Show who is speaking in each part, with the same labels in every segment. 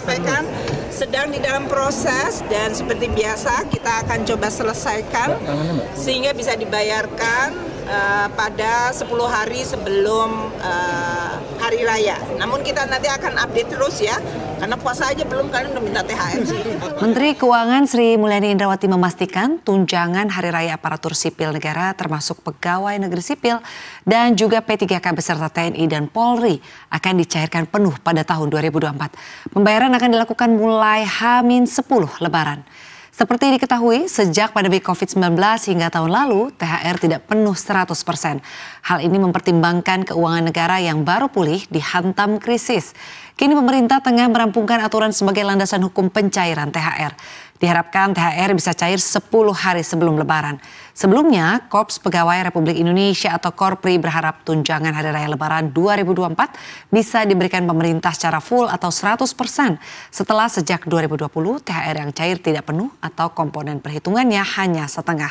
Speaker 1: sampaikan sedang di dalam proses dan seperti biasa kita akan coba selesaikan sehingga bisa dibayarkan pada 10 hari sebelum hari raya. Namun kita nanti akan update terus ya, karena puasa aja belum, kalian udah minta THR sih.
Speaker 2: Menteri Keuangan Sri Mulyani Indrawati memastikan tunjangan Hari Raya Aparatur Sipil Negara termasuk pegawai negeri sipil dan juga P3K beserta TNI dan Polri akan dicairkan penuh pada tahun 2024. Pembayaran akan dilakukan mulai H-10 Lebaran. Seperti diketahui, sejak pandemi COVID-19 hingga tahun lalu, THR tidak penuh 100%. Hal ini mempertimbangkan keuangan negara yang baru pulih dihantam krisis. Kini pemerintah tengah merampungkan aturan sebagai landasan hukum pencairan THR. Diharapkan THR bisa cair 10 hari sebelum Lebaran. Sebelumnya, Korps Pegawai Republik Indonesia atau Korpri berharap tunjangan Hari Raya Lebaran 2024 bisa diberikan pemerintah secara full atau 100% setelah sejak 2020 THR yang cair tidak penuh atau komponen perhitungannya hanya setengah.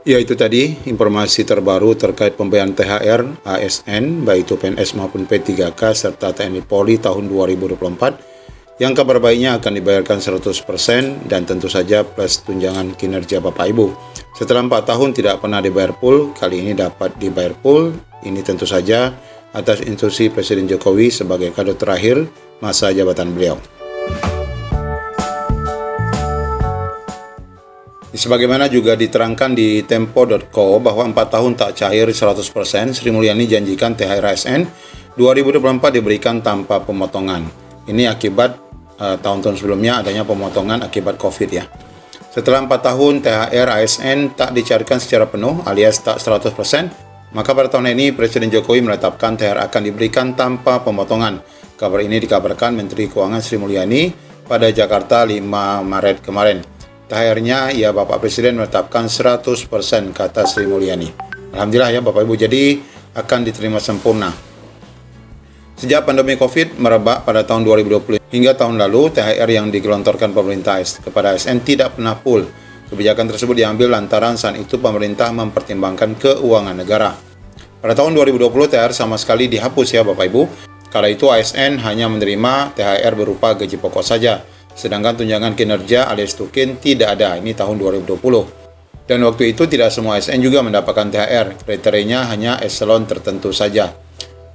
Speaker 3: Ya, itu tadi informasi terbaru terkait pembayaran THR ASN baik itu PNS maupun P3K serta TNI Polri tahun 2024 yang kabar baiknya akan dibayarkan 100% dan tentu saja plus tunjangan kinerja Bapak Ibu. Setelah 4 tahun tidak pernah dibayar full, kali ini dapat dibayar full. Ini tentu saja atas instruksi Presiden Jokowi sebagai kado terakhir masa jabatan beliau. Sebagaimana juga diterangkan di Tempo.co bahwa 4 tahun tak cair 100%, Sri Mulyani janjikan THR ASN 2024 diberikan tanpa pemotongan. Ini akibat tahun-tahun sebelumnya adanya pemotongan akibat COVID ya. Setelah 4 tahun THR ASN tak dicairkan secara penuh alias tak 100%, maka pada tahun ini Presiden Jokowi menetapkan THR akan diberikan tanpa pemotongan. Kabar ini dikabarkan Menteri Keuangan Sri Mulyani pada Jakarta 5 Maret kemarin. THR-nya ya Bapak Presiden menetapkan 100% kata Sri Mulyani. Alhamdulillah ya Bapak Ibu, jadi akan diterima sempurna. Sejak pandemi COVID merebak pada tahun 2020 hingga tahun lalu, THR yang digelontorkan pemerintah kepada ASN tidak pernah full. Kebijakan tersebut diambil lantaran saat itu pemerintah mempertimbangkan keuangan negara. Pada tahun 2020 THR sama sekali dihapus ya Bapak Ibu. Kala itu ASN hanya menerima THR berupa gaji pokok saja. Sedangkan tunjangan kinerja alias tukin tidak ada, ini tahun 2020. Dan waktu itu tidak semua ASN juga mendapatkan THR, kriterianya hanya eselon tertentu saja,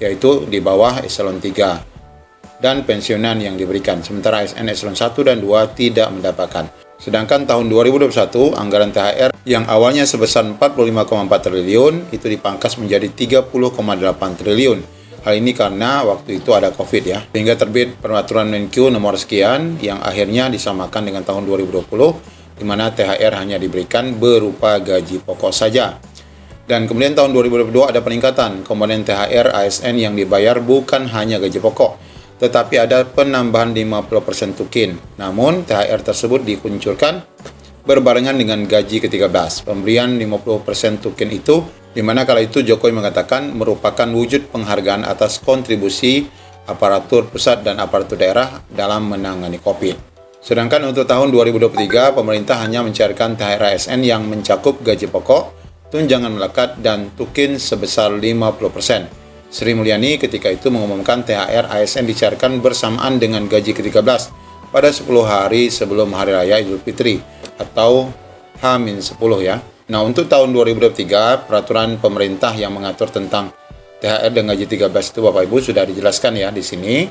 Speaker 3: yaitu di bawah eselon 3 dan pensiunan yang diberikan. Sementara ASN eselon 1 dan 2 tidak mendapatkan. Sedangkan tahun 2021, anggaran THR yang awalnya sebesar 45,4 triliun itu dipangkas menjadi 30,8 triliun. Hal ini karena waktu itu ada COVID ya, sehingga terbit peraturan Menkyu nomor sekian yang akhirnya disamakan dengan tahun 2020, di mana THR hanya diberikan berupa gaji pokok saja. Dan kemudian tahun 2022 ada peningkatan komponen THR ASN yang dibayar bukan hanya gaji pokok, tetapi ada penambahan 50% tukin. Namun THR tersebut dikuncurkan berbarengan dengan gaji ke-13. Pemberian 50% tukin itu di mana kala itu Jokowi mengatakan merupakan wujud penghargaan atas kontribusi aparatur pusat dan aparatur daerah dalam menangani COVID. Sedangkan untuk tahun 2023, pemerintah hanya mencairkan THR ASN yang mencakup gaji pokok, tunjangan melekat, dan tukin sebesar 50%. Sri Mulyani ketika itu mengumumkan THR ASN dicairkan bersamaan dengan gaji ke-13 pada 10 hari sebelum Hari Raya Idul Fitri atau H-10 ya. Nah, untuk tahun 2023, peraturan pemerintah yang mengatur tentang THR dan gaji 13 itu Bapak Ibu sudah dijelaskan ya di sini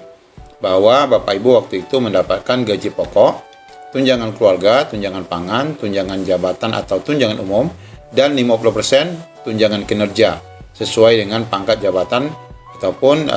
Speaker 3: bahwa Bapak Ibu waktu itu mendapatkan gaji pokok, tunjangan keluarga, tunjangan pangan, tunjangan jabatan atau tunjangan umum, dan 50% tunjangan kinerja sesuai dengan pangkat jabatan ataupun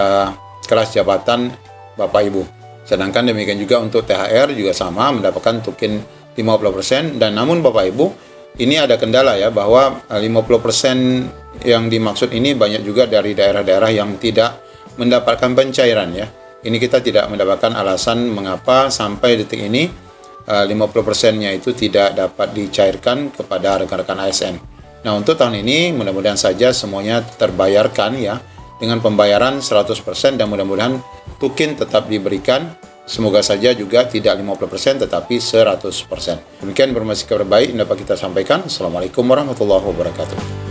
Speaker 3: kelas jabatan Bapak Ibu. Sedangkan demikian juga untuk THR juga sama mendapatkan tukin 50% dan namun Bapak Ibu ini ada kendala ya bahwa 50% yang dimaksud ini banyak juga dari daerah-daerah yang tidak mendapatkan pencairan ya. Ini kita tidak mendapatkan alasan mengapa sampai detik ini 50%-nya itu tidak dapat dicairkan kepada rekan-rekan ASN. Nah, untuk tahun ini mudah-mudahan saja semuanya terbayarkan ya dengan pembayaran 100% dan mudah-mudahan tukin tetap diberikan Semoga saja juga tidak 50% tetapi 100%. Demikian informasi kabar baik yang dapat kita sampaikan. Assalamualaikum warahmatullahi wabarakatuh.